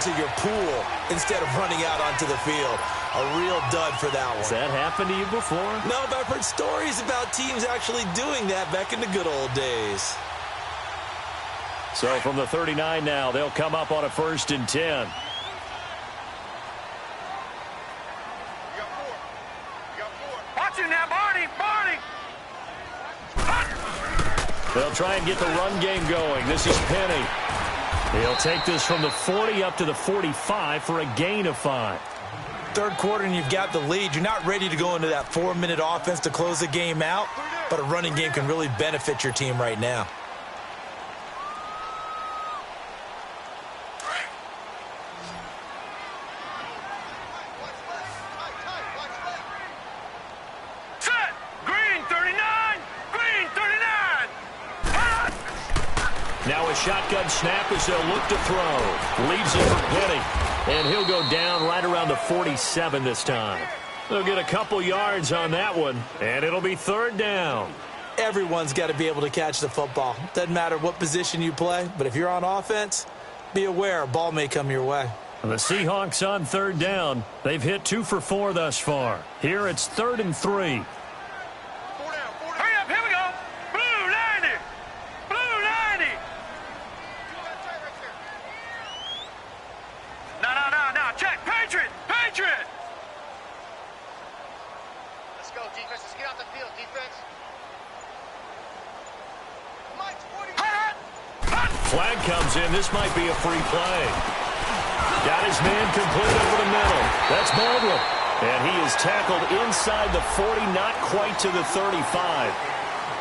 into your pool instead of running out onto the field. A real dud for that one. Has that happened to you before? No, but I've heard stories about teams actually doing that back in the good old days. So from the 39 now, they'll come up on a 1st and 10. Watch him now, Barney! They'll try and get the run game going. This is Penny. He'll take this from the 40 up to the 45 for a gain of 5. Third quarter and you've got the lead. You're not ready to go into that 4-minute offense to close the game out, but a running game can really benefit your team right now. Now a shotgun snap as they'll look to throw. Leaves it for Penny. And he'll go down right around the 47 this time. They'll get a couple yards on that one, and it'll be 3rd down. Everyone's got to be able to catch the football. Doesn't matter what position you play, but if you're on offense, be aware a ball may come your way. The Seahawks on 3rd down. They've hit 2 for 4 thus far. Here it's 3rd and 3. Flag comes in. This might be a free play. Got his man complete over the middle. That's Baldwin. And he is tackled inside the 40, not quite to the 35.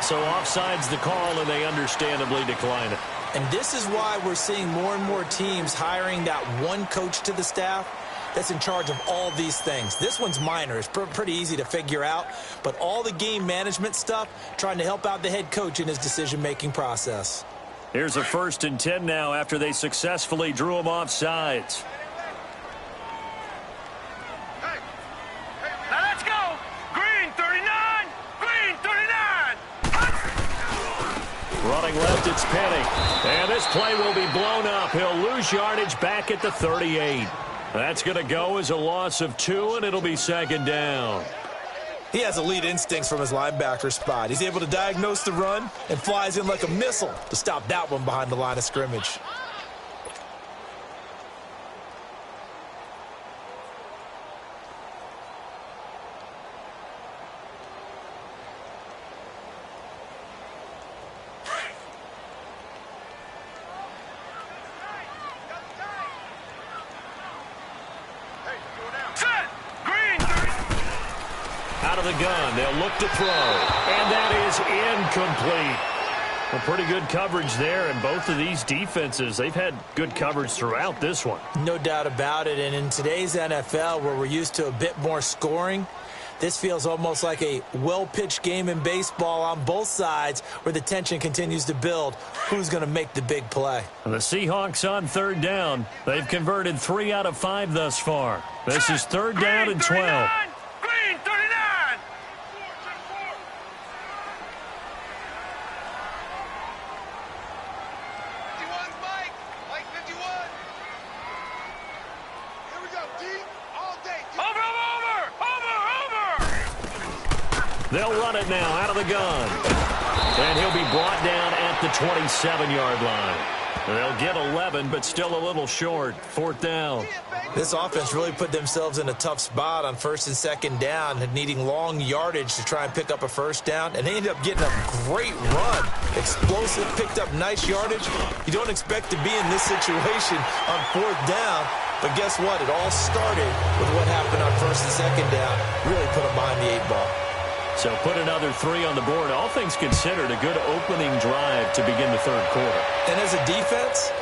So offside's the call, and they understandably decline it. And this is why we're seeing more and more teams hiring that one coach to the staff that's in charge of all these things. This one's minor. It's pretty easy to figure out. But all the game management stuff, trying to help out the head coach in his decision-making process. Here's a 1st and 10 now after they successfully drew him off sides. Hey, now let's go. Green 39. Green 39. Running left, it's Penny. And this play will be blown up. He'll lose yardage back at the 38. That's going to go as a loss of 2, and it'll be 2nd down. He has elite instincts from his linebacker spot. He's able to diagnose the run and flies in like a missile to stop that one behind the line of scrimmage. Out of the gun, they'll look to throw, and that is incomplete. Well, pretty good coverage there, and both of these defenses, they've had good coverage throughout this one. No doubt about it, and in today's NFL, where we're used to a bit more scoring, this feels almost like a well-pitched game in baseball on both sides where the tension continues to build. Who's going to make the big play? And the Seahawks on 3rd down. They've converted 3 out of 5 thus far. This is 3rd down and 12. Green 39. They'll run it now out of the gun. And he'll be brought down at the 27-yard line. They'll get 11, but still a little short. 4th down. This offense really put themselves in a tough spot on 1st and 2nd down, needing long yardage to try and pick up a 1st down, and they ended up getting a great run. Explosive, picked up nice yardage. You don't expect to be in this situation on 4th down, but guess what? It all started with what happened on 1st and 2nd down. Really put them behind the 8 ball. So put another 3 on the board. All things considered, a good opening drive to begin the 3rd quarter. And as a defense,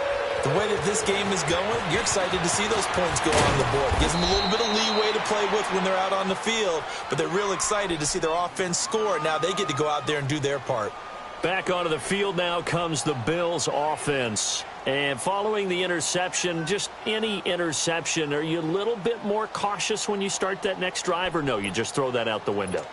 the way that this game is going, you're excited to see those points go on the board. Gives them a little bit of leeway to play with when they're out on the field, but they're real excited to see their offense score. Now they get to go out there and do their part. Back onto the field now comes the Bills offense. And following the interception, just any interception, are you a little bit more cautious when you start that next drive, or no, you just throw that out the window?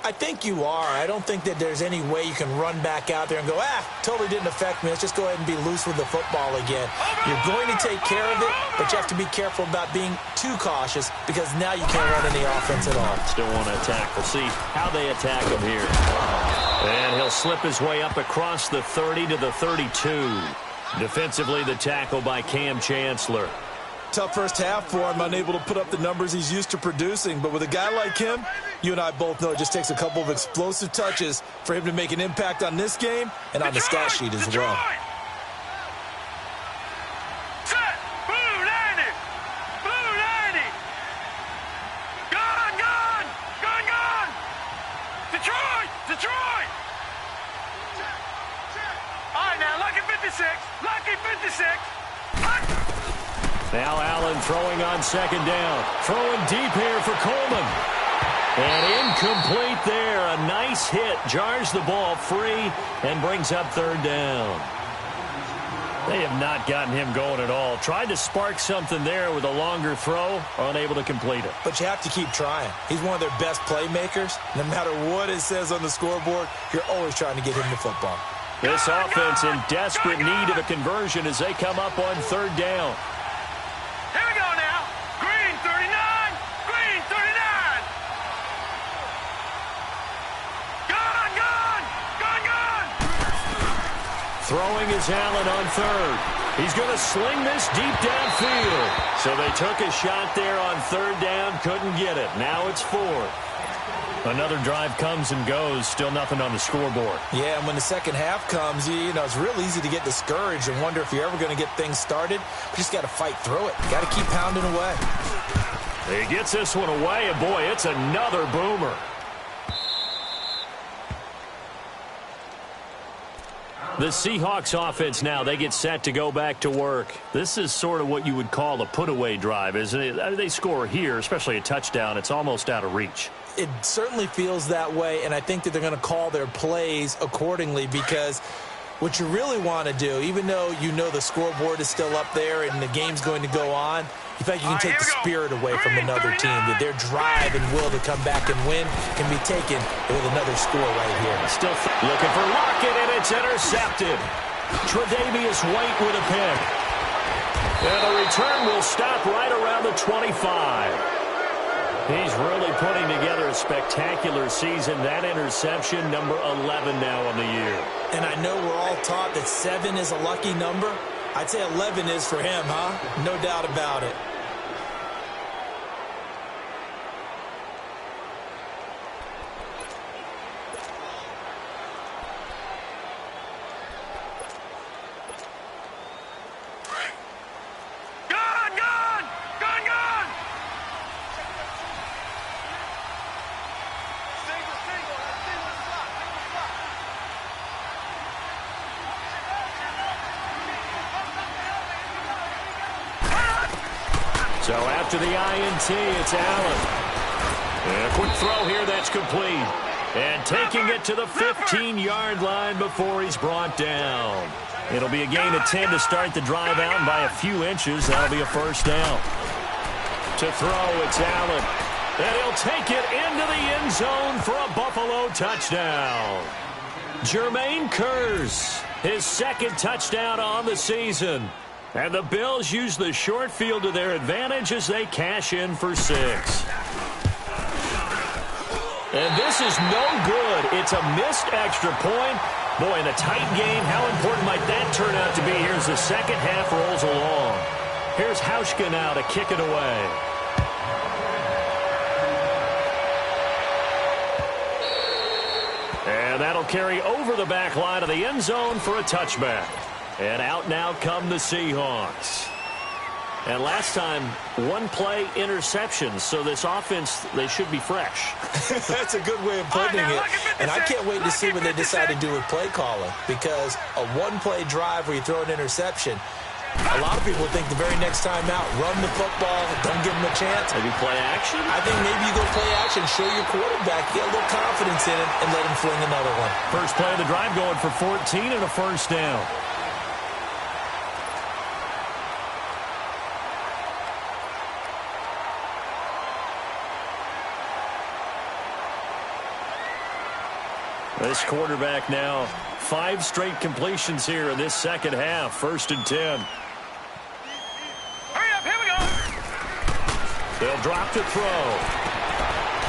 I think you are. I don't think that there's any way you can run back out there and go, totally didn't affect me. Let's just go ahead and be loose with the football again. You're going to take care of it, but you have to be careful about being too cautious because now you can't run any offense at all. Still want to attack. We'll see how they attack him here. And he'll slip his way up across the 30 to the 32. Defensively, the tackle by Cam Chancellor. Tough first half for him, unable to put up the numbers he's used to producing. But with a guy like him, you and I both know it just takes a couple of explosive touches for him to make an impact on this game and on the stat sheet as well. Set. Blue 90. Blue 90. Gun, gun. Gun, gun. Detroit. Detroit. All right, now, lucky 56. Lucky 56. Now Allen throwing on second down. Throwing deep here for Coleman. And incomplete there. A nice hit. Jars the ball free and brings up third down. They have not gotten him going at all. Tried to spark something there with a longer throw. Unable to complete it. But you have to keep trying. He's one of their best playmakers. No matter what it says on the scoreboard, you're always trying to get him the football. This offense in desperate need of a conversion as they come up on third down. Here we go now. Green 39. Green 39. Gun, gun. Gun, gun. Throwing is Allen on third. He's going to sling this deep downfield. So they took a shot there on third down, couldn't get it. Now it's fourth. Another drive comes and goes, still nothing on the scoreboard. Yeah, and when the second half comes, you know, it's real easy to get discouraged and wonder if you're ever going to get things started. You just got to fight through it. Got to keep pounding away. He gets this one away, and boy, it's another boomer. The Seahawks offense now, they get set to go back to work. This is sort of what you would call a put-away drive, isn't it? They score here, especially a touchdown. It's almost out of reach. It certainly feels that way, and I think that they're going to call their plays accordingly because what you really want to do, even though you know the scoreboard is still up there and the game's going to go on, you think you can take the spirit away from another team, that their drive and will to come back and win can be taken with another score right here. Still looking for Lockett, and it's intercepted. Tre'Davious White with a pick. And the return will stop right around the 25. He's really putting together a spectacular season. That interception, number 11 now on the year. And I know we're all taught that 7 is a lucky number. I'd say 11 is for him, huh? No doubt about it. So after the INT, it's Allen. And a quick throw here that's complete. And taking it to the 15-yard line before he's brought down. It'll be a gain of 10 to start the drive out, and by a few inches, that'll be a first down. To throw, it's Allen. And he'll take it into the end zone for a Buffalo touchdown. Jermaine Kearse, his second touchdown on the season. And the Bills use the short field to their advantage as they cash in for 6. And this is no good. It's a missed extra point. Boy, in a tight game, how important might that turn out to be here as the second half rolls along. Here's Hauschka now to kick it away. And that'll carry over the back line of the end zone for a touchback. And out now come the Seahawks. And last time, one play interceptions. So this offense, they should be fresh. That's a good way of putting it. And I can't wait to see what they decide to do with play calling. Because a one-play drive where you throw an interception, a lot of people think the very next time out, run the football, don't give them a chance. Maybe play action? I think maybe you go play action, show your quarterback, get a little confidence in it, and let him fling another one. First play of the drive going for 14 and a first down. This quarterback now 5 straight completions here in this second half. 1st and 10. Hurry up, here we go. They'll drop to throw.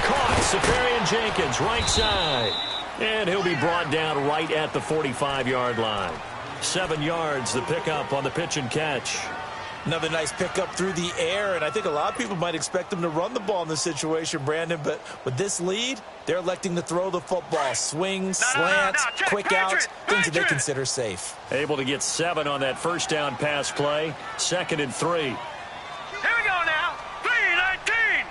Caught. Safarian Jenkins, right side. And he'll be brought down right at the 45-yard line. 7 yards, the pickup on the pitch and catch. Another nice pickup through the air, and I think a lot of people might expect them to run the ball in this situation, Brandon, but with this lead, they're electing to throw the football. Swings, slants, quick outs, things that they consider safe. Able to get 7 on that first down pass play. 2nd and 3. Here we go now. 3-19.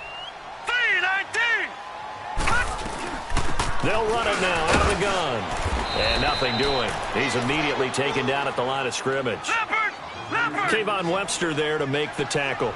3-19. They'll run it now out of the gun. And nothing doing. He's immediately taken down at the line of scrimmage. Kayvon Webster there to make the tackle.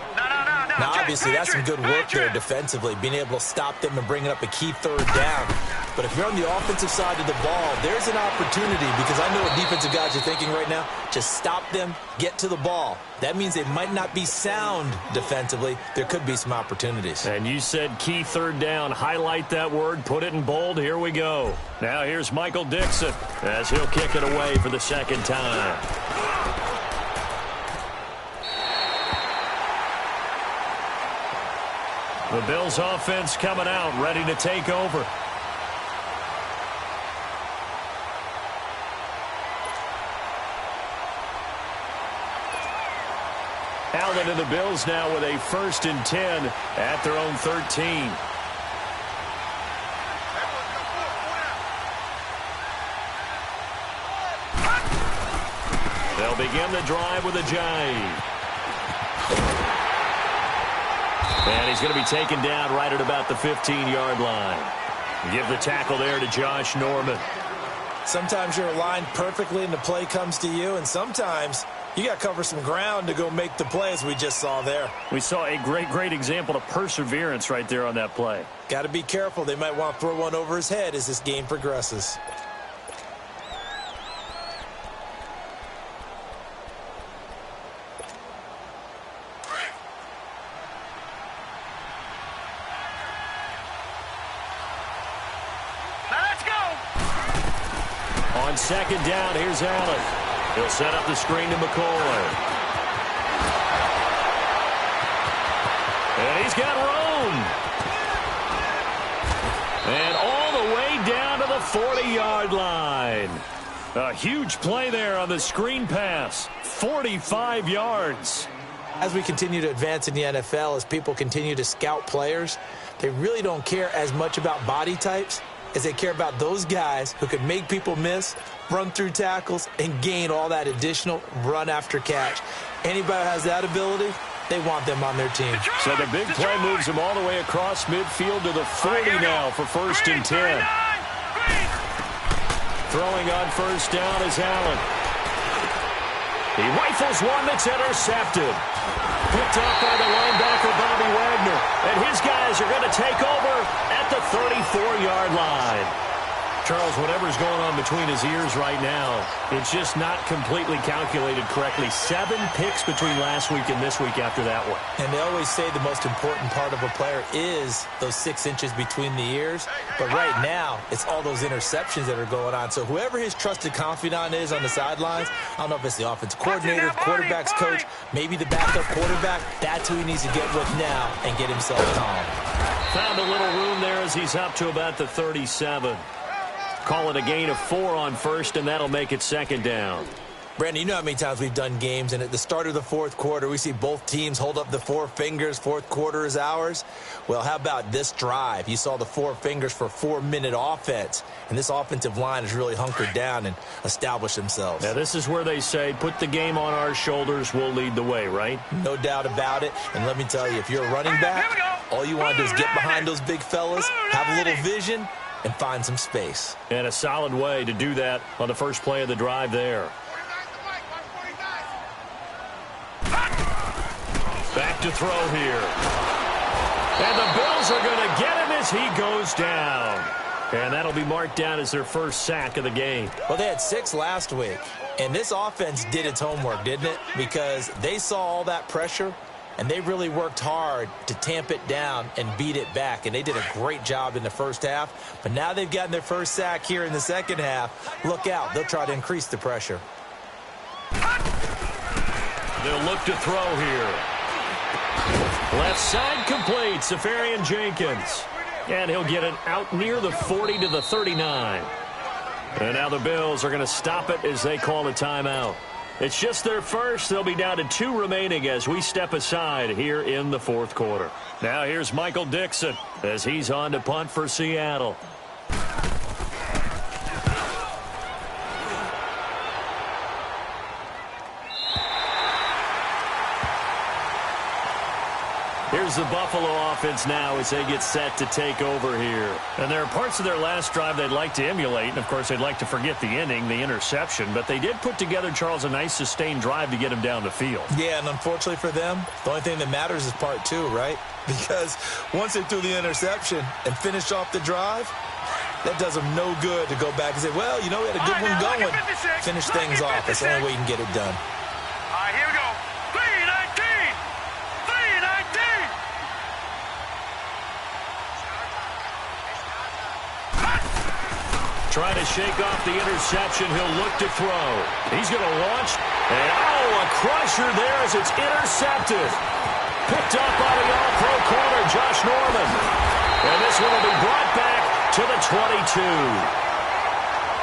Now, obviously, that's some good work there defensively, being able to stop them and bringing up a key 3rd down. But if you're on the offensive side of the ball, there's an opportunity, because I know what defensive guys are thinking right now. Just stop them, get to the ball. That means they might not be sound defensively. There could be some opportunities. And you said key 3rd down. Highlight that word, put it in bold. Here we go. Now here's Michael Dixon as he'll kick it away for the 2nd time. The Bills offense coming out, ready to take over. Allen and the Bills now with a 1st and 10 at their own 13. They'll begin the drive with a jive. And he's going to be taken down right at about the 15-yard line. Give the tackle there to Josh Norman. Sometimes you're aligned perfectly and the play comes to you, and sometimes you got to cover some ground to go make the play, as we just saw there. We saw a great example of perseverance right there on that play. Got to be careful. They might want to throw one over his head as this game progresses. On 2nd down, here's Allen. He'll set up the screen to McCoy. And he's got room. And all the way down to the 40-yard line. A huge play there on the screen pass. 45 yards. As we continue to advance in the NFL, as people continue to scout players, they really don't care as much about body types as they care about those guys who can make people miss, run through tackles, and gain all that additional run after catch. Anybody who has that ability, they want them on their team. So the big play moves him all the way across midfield to the 40 now for 1st and 10. Throwing on 1st down is Allen. He rifles one that's intercepted. Picked up by the linebacker, Bobby Wagner. And his guys are going to take over at the 34-yard line. Charles, whatever's going on between his ears right now, it's just not completely calculated correctly. 7 picks between last week and this week after that one. And they always say the most important part of a player is those 6 inches between the ears. But right now, it's all those interceptions that are going on. So whoever his trusted confidant is on the sidelines, I don't know if it's the offensive coordinator, quarterback's coach, maybe the backup quarterback, that's who he needs to get with now and get himself calm. Found a little room there as he's up to about the 37. Call it a gain of 4 on 1st, and that'll make it 2nd down. Brandon, you know how many times we've done games, and at the start of the 4th quarter, we see both teams hold up the 4 fingers, 4th quarter is ours. Well, how about this drive? You saw the 4 fingers for 4-minute offense, and this offensive line has really hunkered down and established themselves. Now, this is where they say, put the game on our shoulders, we'll lead the way, right? No doubt about it, and let me tell you, if you're a running back, all you want to do is get behind those big fellas, have a little vision, and find some space. And a solid way to do that on the first play of the drive there. Back to throw here. And the Bills are going to get him as he goes down. And that'll be marked down as their first sack of the game. Well, they had 6 last week. And this offense did its homework, didn't it? Because they saw all that pressure, and they really worked hard to tamp it down and beat it back, and they did a great job in the first half. But now they've gotten their first sack here in the second half. Look out. They'll try to increase the pressure. They'll look to throw here. Left side complete, Safarian Jenkins. And he'll get it out near the 40 to the 39. And now the Bills are going to stop it as they call a timeout. It's just their first. They'll be down to 2 remaining as we step aside here in the fourth quarter. Now here's Michael Dixon as he's on to punt for Seattle. Here's the Buffalo offense now as they get set to take over here. And there are parts of their last drive they'd like to emulate. And, of course, they'd like to forget the inning, the interception. But they did put together, Charles, a nice sustained drive to get him down the field. Yeah, and unfortunately for them, the only thing that matters is part 2, right? Because once they threw the interception and finished off the drive, that does them no good to go back and say, well, you know, we had a good one going. Finish things off. That's the only way you can get it done. All right, here we go. 3-19. 3-19. Trying to shake off the interception. He'll look to throw. He's going to launch. And, a crusher there as it's intercepted. Picked up by the all-pro corner, Josh Norman. And this one will be brought back to the 22.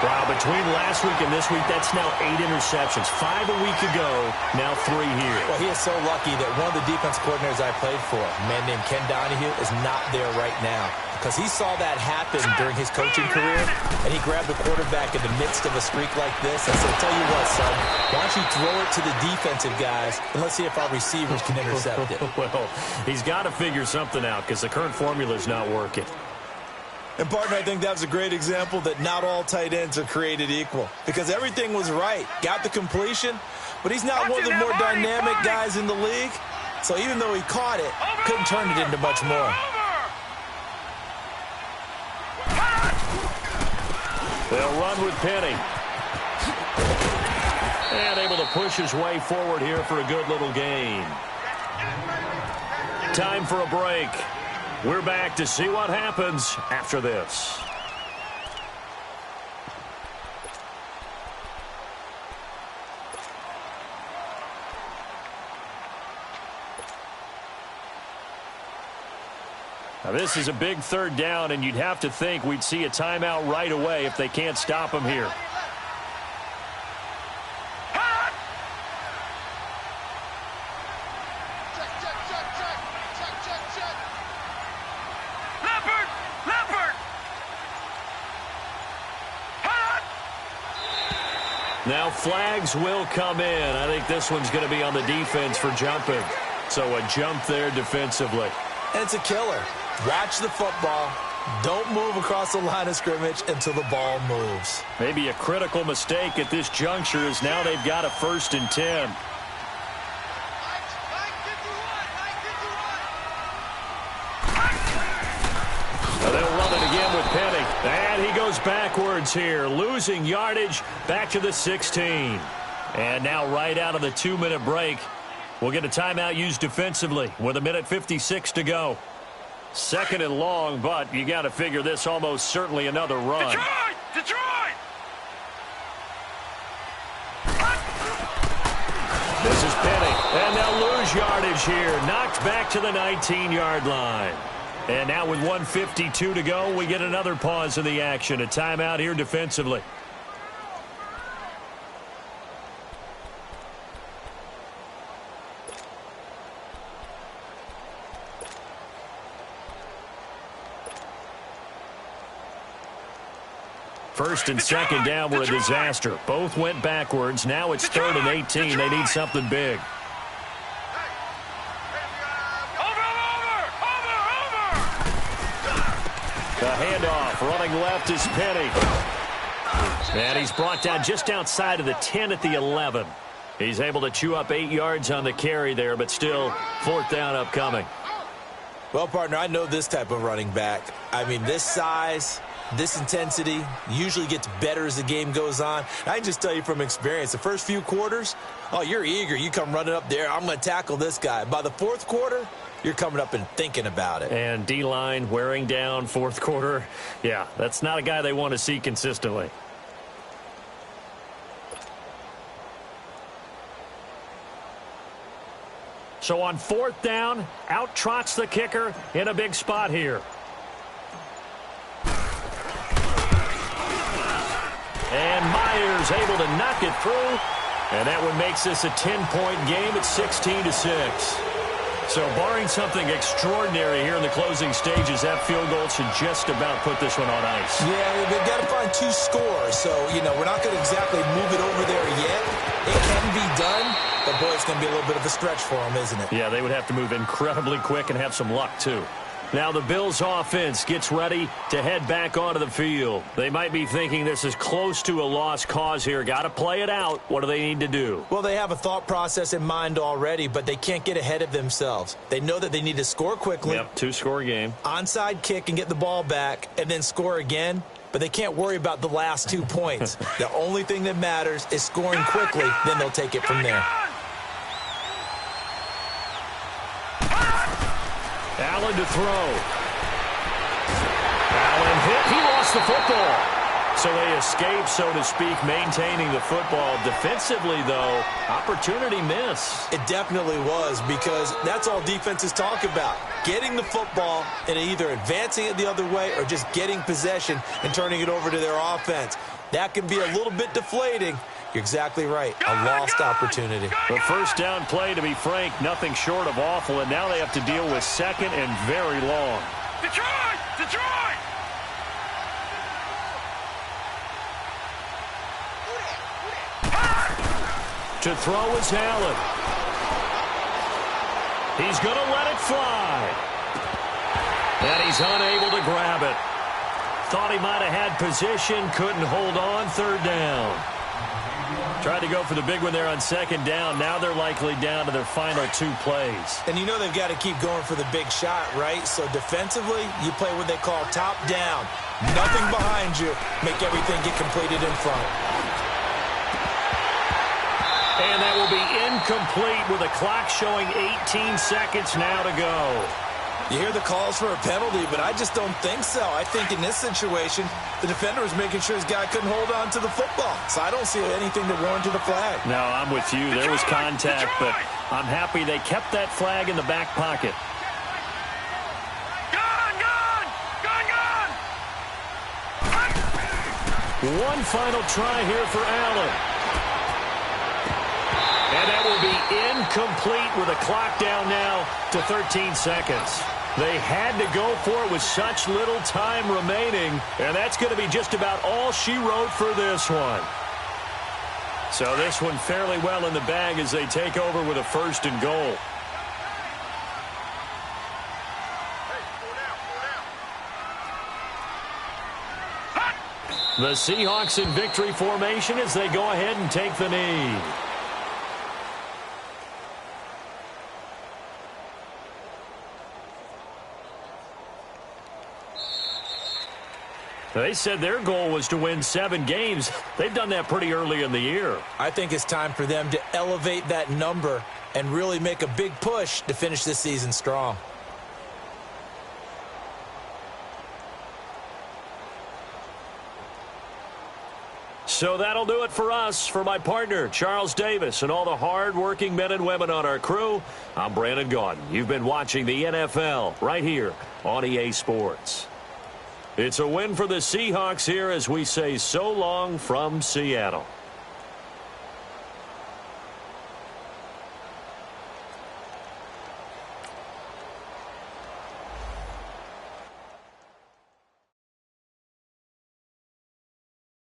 Wow, between last week and this week, that's now 8 interceptions. 5 a week ago, now 3 here. Well, he is so lucky that one of the defense coordinators I played for, a man named Ken Donahue, is not there right now. Because he saw that happen during his coaching career, and he grabbed the quarterback in the midst of a streak like this and said, tell you what, son, why don't you throw it to the defensive guys, and let's see if our receivers can intercept it. Well, he's got to figure something out because the current formula is not working. And, partner, I think that was a great example that not all tight ends are created equal. Because everything was right. Got the completion, but he's not one of the more dynamic guys in the league. So even though he caught it, couldn't turn it into much more. They'll run with Penny. And able to push his way forward here for a good little gain. Time for a break. We're back to see what happens after this. Now this is a big third down, and you'd have to think we'd see a timeout right away if they can't stop him here. Now flags will come in. I think this one's going to be on the defense for jumping. So a jump there defensively. And it's a killer. Watch the football. Don't move across the line of scrimmage until the ball moves. Maybe a critical mistake at this juncture is now they've got a 1st and 10. They'll run it again with Penny. And he goes backwards here, losing yardage back to the 16. And now right out of the 2-minute break, we'll get a timeout used defensively with 1:56 to go. 2nd and long, but you got to figure this almost certainly another run. Detroit! Detroit! This is Penny. And they'll lose yardage here. Knocked back to the 19-yard line. And now with 1:52 to go, we get another pause in the action. A timeout here defensively. First and second down were a disaster. Both went backwards. Now it's 3rd and 18. They need something big. The handoff, running left is Penny. And he's brought down just outside of the 10 at the 11. He's able to chew up 8 yards on the carry there, but still 4th down upcoming. Well, partner, I know this type of running back. I mean, this size, This intensity usually gets better as the game goes on. I can just tell you from experience, the first few quarters, oh, you're eager. You come running up there, I'm going to tackle this guy. By the fourth quarter, you're coming up and thinking about it. And D-line wearing down fourth quarter. Yeah, that's not a guy they want to see consistently. So on fourth down, out trots the kicker in a big spot here. And Myers able to knock it through. And that one makes this a 10-point game at 16-6. So barring something extraordinary here in the closing stages, that field goal should just about put this one on ice. Yeah, they've got to find 2 scores. So, we're not going to exactly move it over there yet. It can be done, but boy, it's going to be a little bit of a stretch for them, isn't it? Yeah, they would have to move incredibly quick and have some luck, too. Now the Bills offense gets ready to head back onto the field. They might be thinking this is close to a lost cause here. Got to play it out. What do they need to do? Well, they have a thought process in mind already, but they can't get ahead of themselves. They know that they need to score quickly. Yep, 2-score game. Onside kick and get the ball back and then score again. But they can't worry about the last 2 points. The only thing that matters is scoring quickly. Then they'll take it from there. Allen to throw. Allen hit. He lost the football. So they escape, so to speak, maintaining the football. Defensively, though, opportunity miss. It definitely was, because that's all defenses talk about. Getting the football and either advancing it the other way or just getting possession and turning it over to their offense. That can be a little bit deflating. You're exactly right. A lost opportunity. The first down play, to be frank, nothing short of awful, and now they have to deal with second and very long. Detroit! Detroit! To throw is Allen. He's going to let it fly. And he's unable to grab it. Thought he might have had position, couldn't hold on, third down. Tried to go for the big one there on second down. Now they're likely down to their final 2 plays. And they've got to keep going for the big shot, right? So defensively, you play what they call top down. Nothing behind you. Make everything get completed in front. And that will be incomplete with a clock showing 18 seconds now to go. You hear the calls for a penalty, but I just don't think so. I think in this situation, the defender was making sure his guy couldn't hold on to the football. So I don't see anything that warranted a flag. No, I'm with you. There was contact, but I'm happy they kept that flag in the back pocket. Gone! Gone! Gone! Gone! One final try here for Allen. And that will be incomplete with a clock down now to 13 seconds. They had to go for it with such little time remaining, and that's going to be just about all she wrote for this one. So this one fairly well in the bag as they take over with a 1st and goal. The Seahawks in victory formation as they go ahead and take the knee. They said their goal was to win 7 games. They've done that pretty early in the year. I think it's time for them to elevate that number and really make a big push to finish this season strong. So that'll do it for us. For my partner, Charles Davis, and all the hard-working men and women on our crew, I'm Brandon Gaudin. You've been watching the NFL right here on EA Sports. It's a win for the Seahawks here as we say so long from Seattle.